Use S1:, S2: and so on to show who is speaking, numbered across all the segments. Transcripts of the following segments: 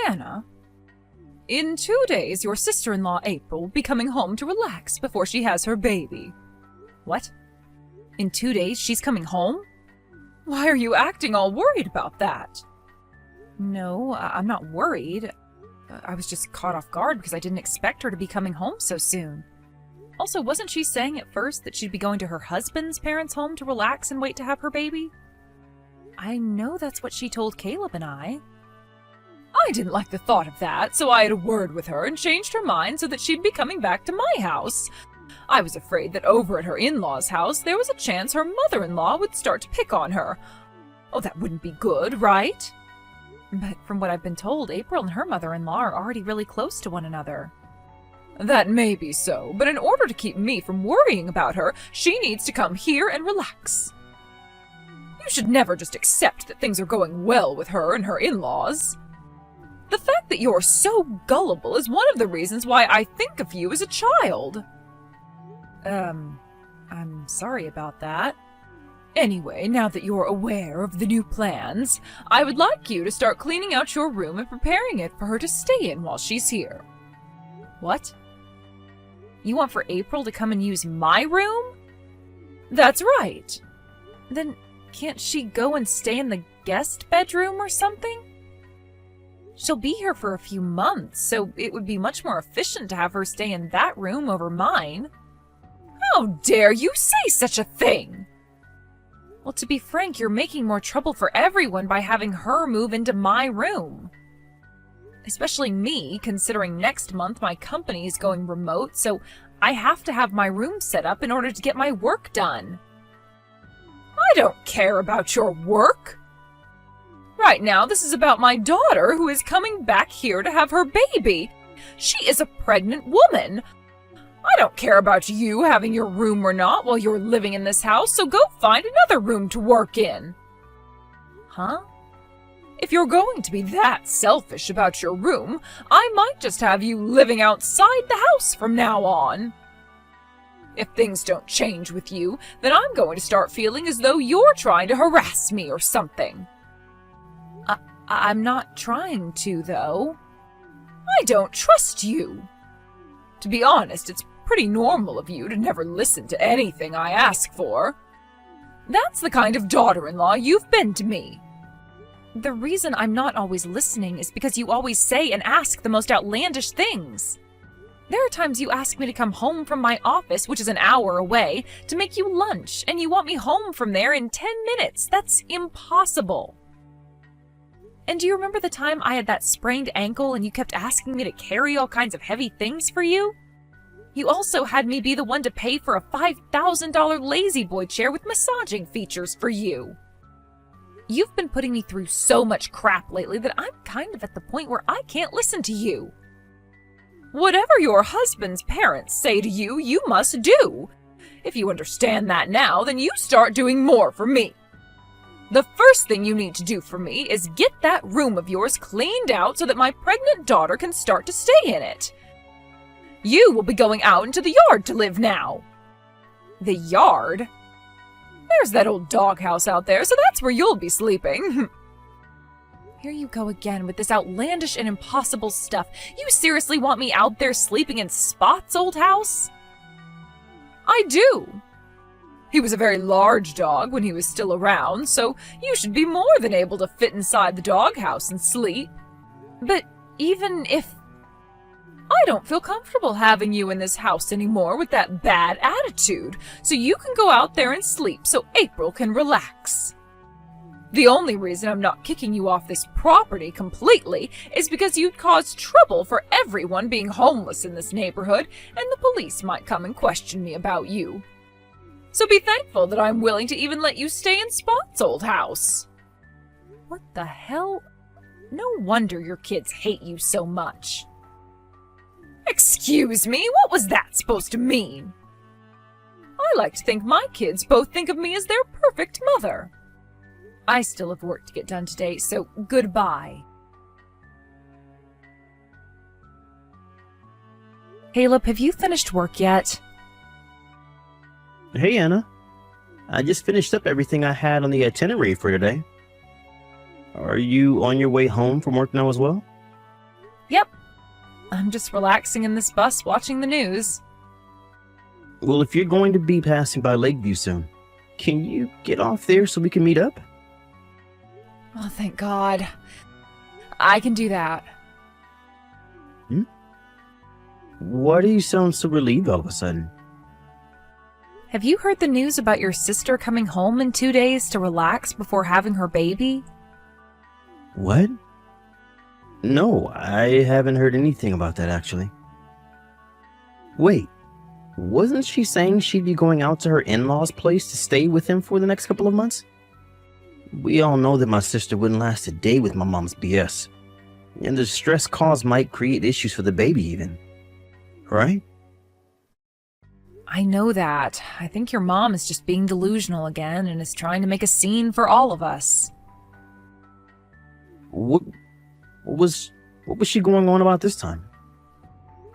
S1: Anna, in 2 days your sister-in-law April will be coming home to relax before she has her baby. What? In 2 days she's coming home? Why are you acting all worried about that? No, I'm not worried. I was just caught off guard because I didn't expect her to be coming home so soon. Also, wasn't she saying at first that she'd be going to her husband's parents' home to relax and wait to have her baby? I know that's what she told Caleb and I. I didn't like the thought of that, so I had a word with her and changed her mind so that she'd be coming back to my house. I was afraid that over at her in-laws' house there was a chance her mother-in-law would start to pick on her. Oh, that wouldn't be good, right? But from what I've been told, April and her mother-in-law are already really close to one another. That may be so, but in order to keep me from worrying about her, she needs to come here and relax. You should never just accept that things are going well with her and her in-laws. The fact that you're so gullible is one of the reasons why I think of you as a child. I'm sorry about that. Anyway, now that you're aware of the new plans, I would like you to start cleaning out your room and preparing it for her to stay in while she's here. What? You want for April to come and use my room? That's right. Then can't she go and stay in the guest bedroom or something? She'll be here for a few months, so it would be much more efficient to have her stay in that room over mine. How dare you say such a thing? Well, to be frank, you're making more trouble for everyone by having her move into my room. Especially me, considering next month my company is going remote, so I have to have my room set up in order to get my work done. I don't care about your work. Right now, this is about my daughter who is coming back here to have her baby. She is a pregnant woman. I don't care about you having your room or not while you're living in this house, so go find another room to work in. Huh? If you're going to be that selfish about your room, I might just have you living outside the house from now on. If things don't change with you, then I'm going to start feeling as though you're trying to harass me or something. I'm not trying to, though. I don't trust you. To be honest, it's pretty normal of you to never listen to anything I ask for. That's the kind of daughter-in-law you've been to me. The reason I'm not always listening is because you always say and ask the most outlandish things. There are times you ask me to come home from my office, which is an hour away, to make you lunch, and you want me home from there in 10 minutes. That's impossible. And do you remember the time I had that sprained ankle and you kept asking me to carry all kinds of heavy things for you? You also had me be the one to pay for a $5,000 lazy boy chair with massaging features for you. You've been putting me through so much crap lately that I'm kind of at the point where I can't listen to you. Whatever your husband's parents say to you, you must do. If you understand that now, then you start doing more for me. The first thing you need to do for me is get that room of yours cleaned out so that my pregnant daughter can start to stay in it. You will be going out into the yard to live now. The yard? There's that old doghouse out there, so that's where you'll be sleeping. Here you go again with this outlandish and impossible stuff. You seriously want me out there sleeping in Spot's old house? I do. He was a very large dog when he was still around, so you should be more than able to fit inside the doghouse and sleep. But even if... I don't feel comfortable having you in this house anymore with that bad attitude, so you can go out there and sleep so April can relax. The only reason I'm not kicking you off this property completely is because you'd cause trouble for everyone being homeless in this neighborhood, and the police might come and question me about you. So be thankful that I'm willing to even let you stay in Spot's old house. What the hell? No wonder your kids hate you so much. Excuse me, what was that supposed to mean? I like to think my kids both think of me as their perfect mother. I still have work to get done today, so goodbye. Caleb, have you finished work yet?
S2: Hey, Anna. I just finished up everything I had on the itinerary for today. Are you on your way home from work now as well?
S1: Yep. I'm just relaxing in this bus watching the news.
S2: Well, if you're going to be passing by Lakeview soon, can you get off there so we can meet up?
S1: Oh, thank God. I can do that.
S2: Why do you sound so relieved all of a sudden?
S1: Have you heard the news about your sister coming home in 2 days to relax before having her baby?
S2: What? No, I haven't heard anything about that, actually. Wait, wasn't she saying she'd be going out to her in-laws' place to stay with him for the next couple of months? We all know that my sister wouldn't last a day with my mom's BS. And the stress caused might create issues for the baby even. Right?
S1: I know that. I think your mom is just being delusional again and is trying to make a scene for all of us.
S2: What was she going on about this time?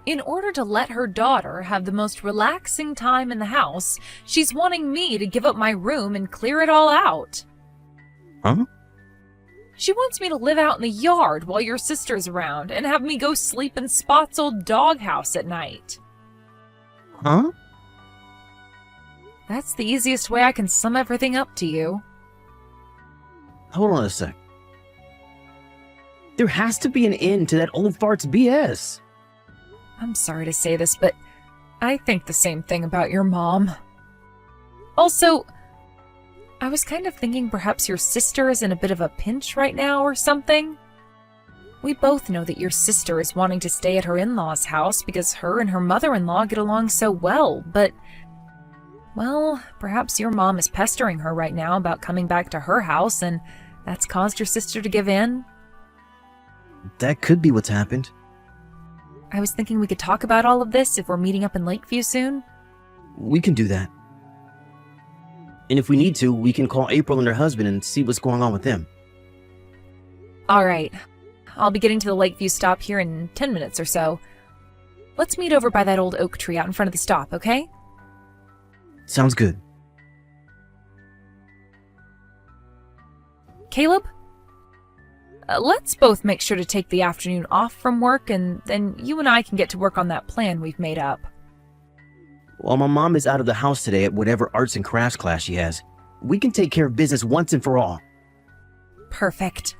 S1: In order to let her daughter have the most relaxing time in the house, she's wanting me to give up my room and clear it all out.
S2: Huh?
S1: She wants me to live out in the yard while your sister's around and have me go sleep in Spot's old doghouse at night.
S2: Huh?
S1: That's the easiest way I can sum everything up to you.
S2: Hold on a sec. There has to be an end to that old fart's BS.
S1: I'm sorry to say this, but I think the same thing about your mom. Also, I was kind of thinking perhaps your sister is in a bit of a pinch right now or something. We both know that your sister is wanting to stay at her in-laws' house because her and her mother-in-law get along so well, but, well, perhaps your mom is pestering her right now about coming back to her house, and that's caused your sister to give in.
S2: That could be what's happened.
S1: I was thinking we could talk about all of this if we're meeting up in Lakeview soon.
S2: We can do that. And if we need to, we can call April and her husband and see what's going on with them.
S1: All right. I'll be getting to the Lakeview stop here in 10 minutes or so. Let's meet over by that old oak tree out in front of the stop, okay?
S2: Sounds good.
S1: Caleb? Let's both make sure to take the afternoon off from work, and then you and I can get to work on that plan we've made up.
S2: While my mom is out of the house today at whatever arts and crafts class she has, we can take care of business once and for all.
S1: Perfect.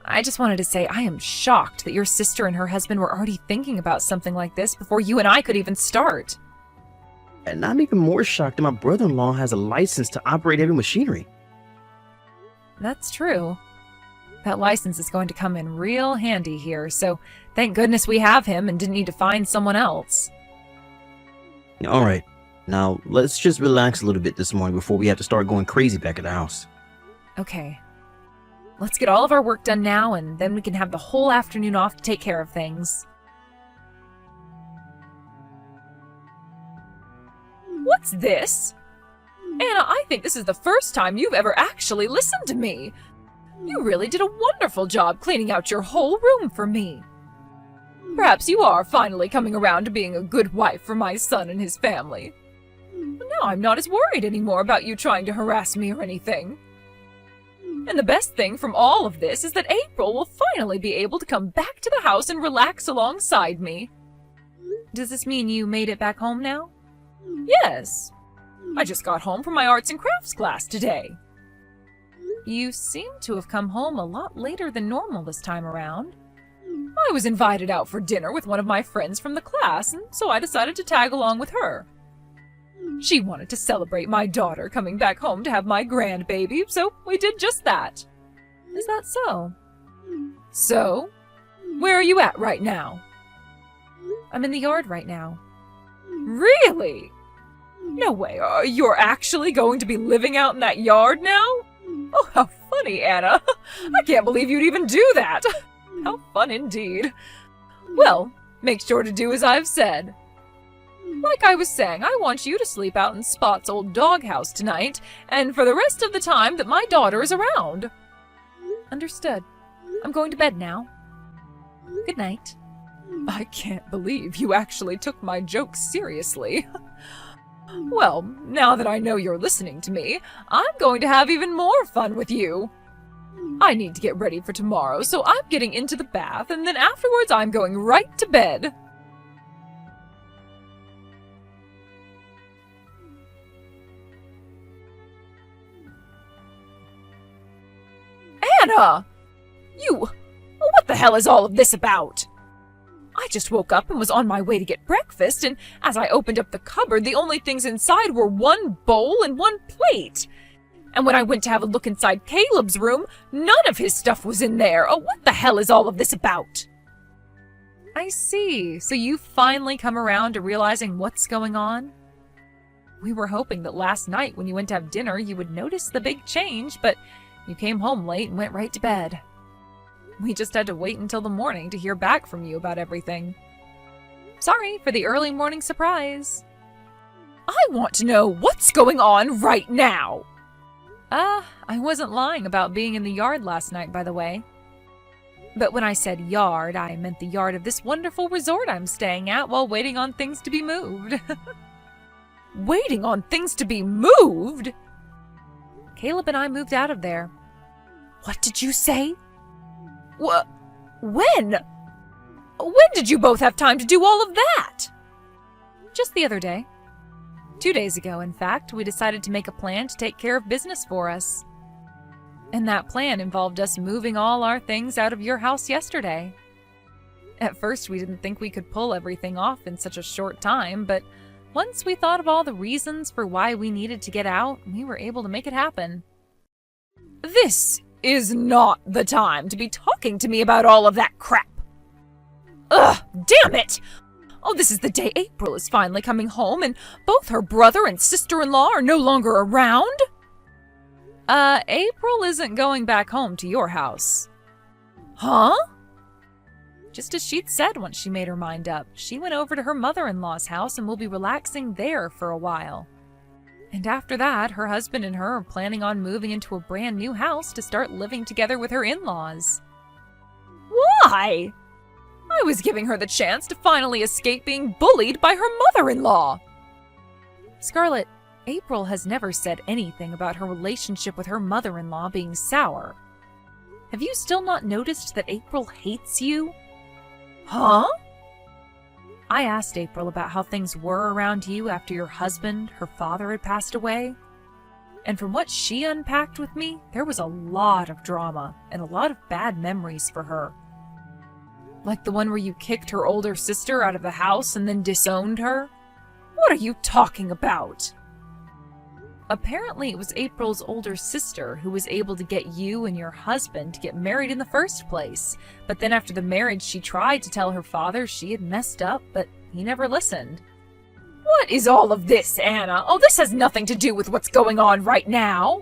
S1: I just wanted to say I am shocked that your sister and her husband were already thinking about something like this before you and I could even start.
S2: And I'm even more shocked that my brother-in-law has a license to operate heavy machinery.
S1: That's true. That license is going to come in real handy here, so thank goodness we have him and didn't need to find someone else.
S2: Alright, now let's just relax a little bit this morning before we have to start going crazy back at the house.
S1: Okay. Let's get all of our work done now, and then we can have the whole afternoon off to take care of things. What's this? Anna, I think this is the first time you've ever actually listened to me. You really did a wonderful job cleaning out your whole room for me. Perhaps you are finally coming around to being a good wife for my son and his family. Now I'm not as worried anymore about you trying to harass me or anything. And the best thing from all of this is that April will finally be able to come back to the house and relax alongside me. Does this mean you made it back home now? Yes. I just got home from my arts and crafts class today. You seem to have come home a lot later than normal this time around. I was invited out for dinner with one of my friends from the class, and so I decided to tag along with her. She wanted to celebrate my daughter coming back home to have my grandbaby, so we did just that. Is that so? So, where are you at right now? I'm in the yard right now. Really? No way, you're actually going to be living out in that yard now? Oh, how funny, Anna. I can't believe you'd even do that. How fun indeed. Well, make sure to do as I've said. Like I was saying, I want you to sleep out in Spot's old doghouse tonight, and for the rest of the time that my daughter is around. Understood. I'm going to bed now. Good night. I can't believe you actually took my joke seriously. Well, now that I know you're listening to me, I'm going to have even more fun with you. I need to get ready for tomorrow, so I'm getting into the bath, and then afterwards I'm going right to bed. Anna! What the hell is all of this about? I just woke up and was on my way to get breakfast, and as I opened up the cupboard, the only things inside were one bowl and one plate. And when I went to have a look inside Caleb's room, none of his stuff was in there. Oh, what the hell is all of this about? I see. So you've finally come around to realizing what's going on? We were hoping that last night when you went to have dinner, you would notice the big change, but you came home late and went right to bed. We just had to wait until the morning to hear back from you about everything. Sorry for the early morning surprise. I want to know what's going on right now. I wasn't lying about being in the yard last night, by the way. But when I said yard, I meant the yard of this wonderful resort I'm staying at while waiting on things to be moved. Waiting on things to be moved? Caleb and I moved out of there. What did you say? When? When did you both have time to do all of that? Just the other day. 2 days ago, in fact, we decided to make a plan to take care of business for us. And that plan involved us moving all our things out of your house yesterday. At first, we didn't think we could pull everything off in such a short time, but once we thought of all the reasons for why we needed to get out, we were able to make it happen. This is not the time to be talking to me about all of that crap. Ugh, damn it! Oh, this is the day April is finally coming home, and both her brother and sister-in-law are no longer around? April isn't going back home to your house. Huh? Just as she'd said once she made her mind up, she went over to her mother-in-law's house and will be relaxing there for a while. And after that, her husband and her are planning on moving into a brand new house to start living together with her in-laws. Why? I was giving her the chance to finally escape being bullied by her mother-in-law. Scarlett, April has never said anything about her relationship with her mother-in-law being sour. Have you still not noticed that April hates you? Huh? I asked April about how things were around you after your husband, her father, had passed away. And from what she unpacked with me, there was a lot of drama and a lot of bad memories for her. Like the one where you kicked her older sister out of the house and then disowned her? What are you talking about? Apparently it was April's older sister who was able to get you and your husband to get married in the first place. But then after the marriage, she tried to tell her father she had messed up, but he never listened. What is all of this, Anna? Oh, this has nothing to do with what's going on right now.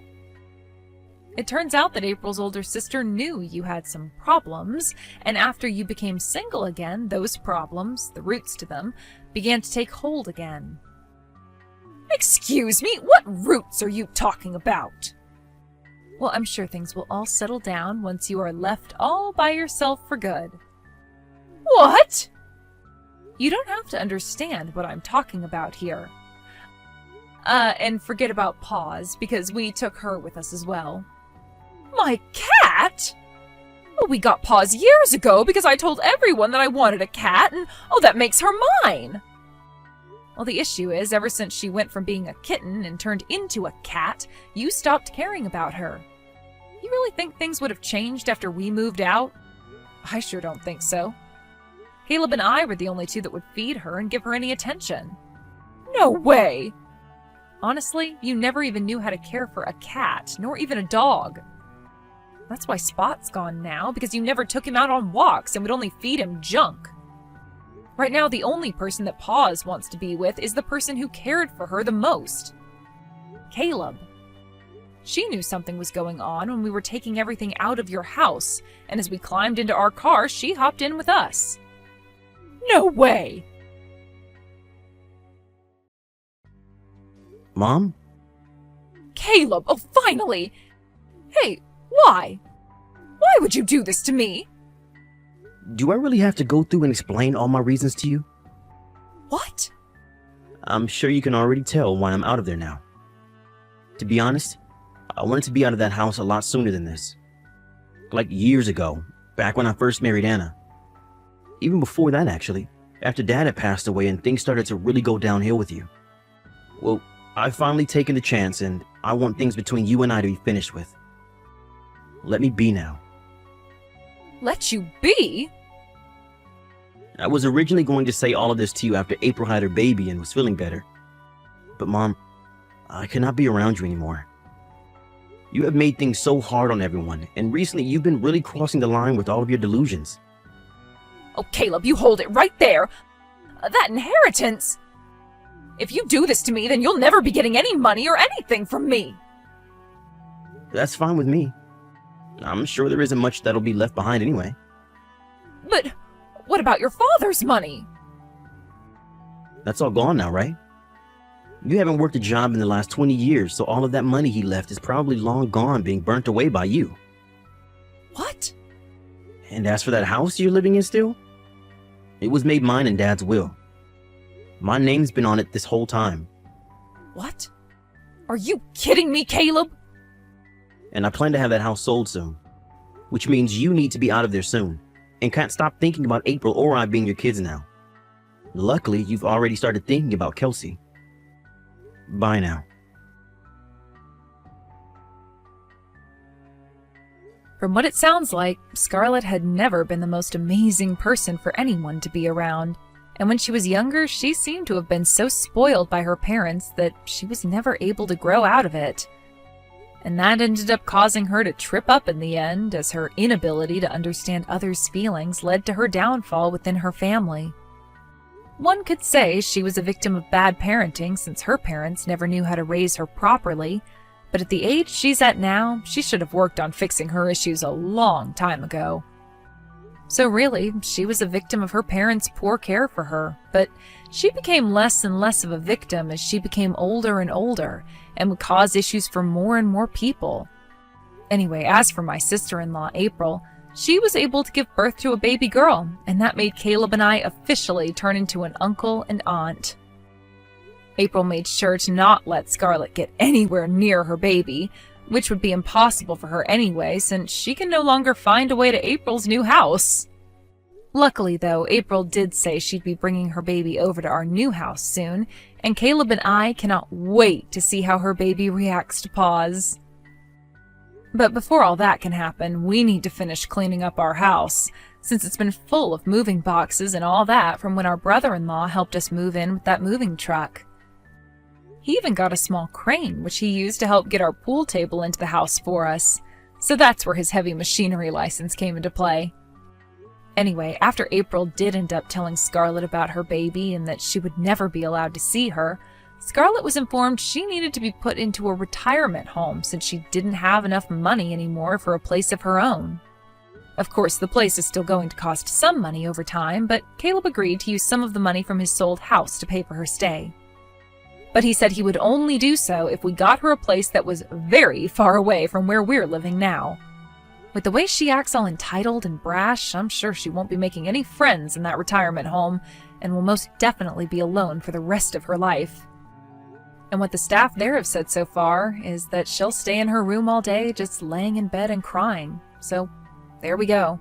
S1: It turns out that April's older sister knew you had some problems, and after you became single again, those problems, the roots to them, began to take hold again. Excuse me, what roots are you talking about? Well, I'm sure things will all settle down once you are left all by yourself for good. What? You don't have to understand what I'm talking about here. And forget about Paws, because we took her with us as well. My cat? Well, we got Paws years ago because I told everyone that I wanted a cat, and that makes her mine. Well, the issue is, ever since she went from being a kitten and turned into a cat, you stopped caring about her. You really think things would have changed after we moved out? I sure don't think so. Caleb and I were the only two that would feed her and give her any attention. No way! Honestly, you never even knew how to care for a cat, nor even a dog. That's why Spot's gone now, because you never took him out on walks and would only feed him junk. Right now, the only person that Paws wants to be with is the person who cared for her the most. Caleb. She knew something was going on when we were taking everything out of your house, and as we climbed into our car, she hopped in with us. No way!
S2: Mom?
S1: Caleb, oh finally! Hey, why? Why would you do this to me?
S2: Do I really have to go through and explain all my reasons to you?
S1: What?
S2: I'm sure you can already tell why I'm out of there now. To be honest, I wanted to be out of that house a lot sooner than this. like years ago, back when I first married Anna. Even before that, actually, after Dad had passed away and things started to really go downhill with you. Well, I've finally taken the chance, and I want things between you and I to be finished with. Let me be now.
S1: Let you be?
S2: I was originally going to say all of this to you after April had her baby and was feeling better. But Mom, I cannot be around you anymore. You have made things so hard on everyone, and recently you've been really crossing the line with all of your delusions.
S1: Oh, Caleb, you hold it right there. That inheritance. If you do this to me, then you'll never be getting any money or anything from me.
S2: That's fine with me. I'm sure there isn't much that'll be left behind anyway.
S1: But what about your father's money?
S2: That's all gone now, right? You haven't worked a job in the last 20 years, so all of that money he left is probably long gone, being burnt away by you.
S1: What?
S2: And as for that house you're living in still? It was made mine in Dad's will. My name's been on it this whole time.
S1: What? Are you kidding me, Caleb?
S2: And I plan to have that house sold soon. Which means you need to be out of there soon, and can't stop thinking about April or I being your kids now. Luckily, you've already started thinking about Kelsey. Bye now.
S1: From what it sounds like, Scarlett had never been the most amazing person for anyone to be around. And when she was younger, she seemed to have been so spoiled by her parents that she was never able to grow out of it. And that ended up causing her to trip up in the end, as her inability to understand others' feelings led to her downfall within her family. One could say she was a victim of bad parenting since her parents never knew how to raise her properly, but at the age she's at now, she should have worked on fixing her issues a long time ago. So really, she was a victim of her parents' poor care for her, but she became less and less of a victim as she became older and older, and would cause issues for more and more people. Anyway, as for my sister-in-law, April, she was able to give birth to a baby girl, and that made Caleb and I officially turn into an uncle and aunt. April made sure to not let Scarlett get anywhere near her baby, which would be impossible for her anyway, since she can no longer find a way to April's new house. Luckily, though, April did say she'd be bringing her baby over to our new house soon, and Caleb and I cannot wait to see how her baby reacts to Paws. But before all that can happen, we need to finish cleaning up our house, since it's been full of moving boxes and all that from when our brother-in-law helped us move in with that moving truck. He even got a small crane, which he used to help get our pool table into the house for us, so that's where his heavy machinery license came into play. Anyway, after April did end up telling Scarlett about her baby and that she would never be allowed to see her, Scarlett was informed she needed to be put into a retirement home since she didn't have enough money anymore for a place of her own. Of course, the place is still going to cost some money over time, but Caleb agreed to use some of the money from his sold house to pay for her stay. But he said he would only do so if we got her a place that was very far away from where we're living now. With the way she acts all entitled and brash, I'm sure she won't be making any friends in that retirement home and will most definitely be alone for the rest of her life. And what the staff there have said so far is that she'll stay in her room all day just laying in bed and crying. So, there we go.